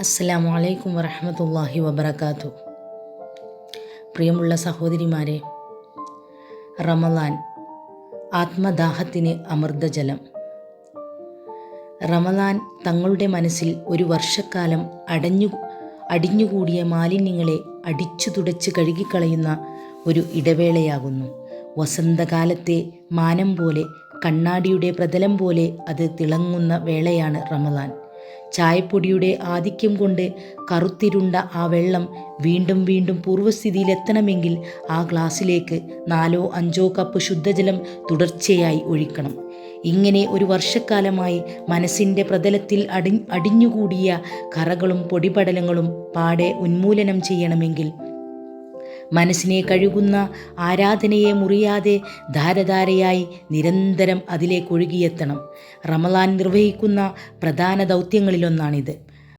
അസ്സലാമു അലൈക്കും വറഹ്മത്തുള്ളാഹി വബറകാതുഹു. പ്രിയമുള്ള സഹോദരിമാരെ, റമളാൻ ആത്മദാഹത്തിന് അമൃതജലം. റമളാൻ തങ്ങളുടെ മനസ്സിൽ ഒരു വർഷക്കാലം അടിഞ്ഞുകൂടിയ മാലിന്യങ്ങളെ അടിച്ചു തുടച്ച് കഴുകിക്കളയുന്ന ഒരു ഇടവേളയാകുന്നു. വസന്തകാലത്തെ മാനം പോലെ, കണ്ണാടിയുടെ പ്രതലം പോലെ അത് തിളങ്ങുന്ന വേളയാണ് റമളാൻ. ചായപ്പൊടിയുടെ ആധിക്യം കൊണ്ട് കറുത്തിരുണ്ട ആ വെള്ളം വീണ്ടും വീണ്ടും പൂർവ്വസ്ഥിതിയിലെത്തണമെങ്കിൽ ആ ഗ്ലാസ്സിലേക്ക് 4-5 കപ്പ് ശുദ്ധജലം തുടർച്ചയായി ഒഴിക്കണം. ഇങ്ങനെ ഒരു വർഷക്കാലമായി മനസ്സിൻ്റെ പ്രതലത്തിൽ അടിഞ്ഞുകൂടിയ കറകളും പൊടിപടലങ്ങളും പാടെ ഉന്മൂലനം ചെയ്യണമെങ്കിൽ മനസ്സിനെ കഴുകുന്ന ആരാധനയെ മുറിയാതെ ധാരധാരയായി നിരന്തരം അതിലേക്ക് ഒഴുകിയെത്തണം. റമളാൻ നിർവഹിക്കുന്ന പ്രധാന ദൗത്യങ്ങളിലൊന്നാണിത്.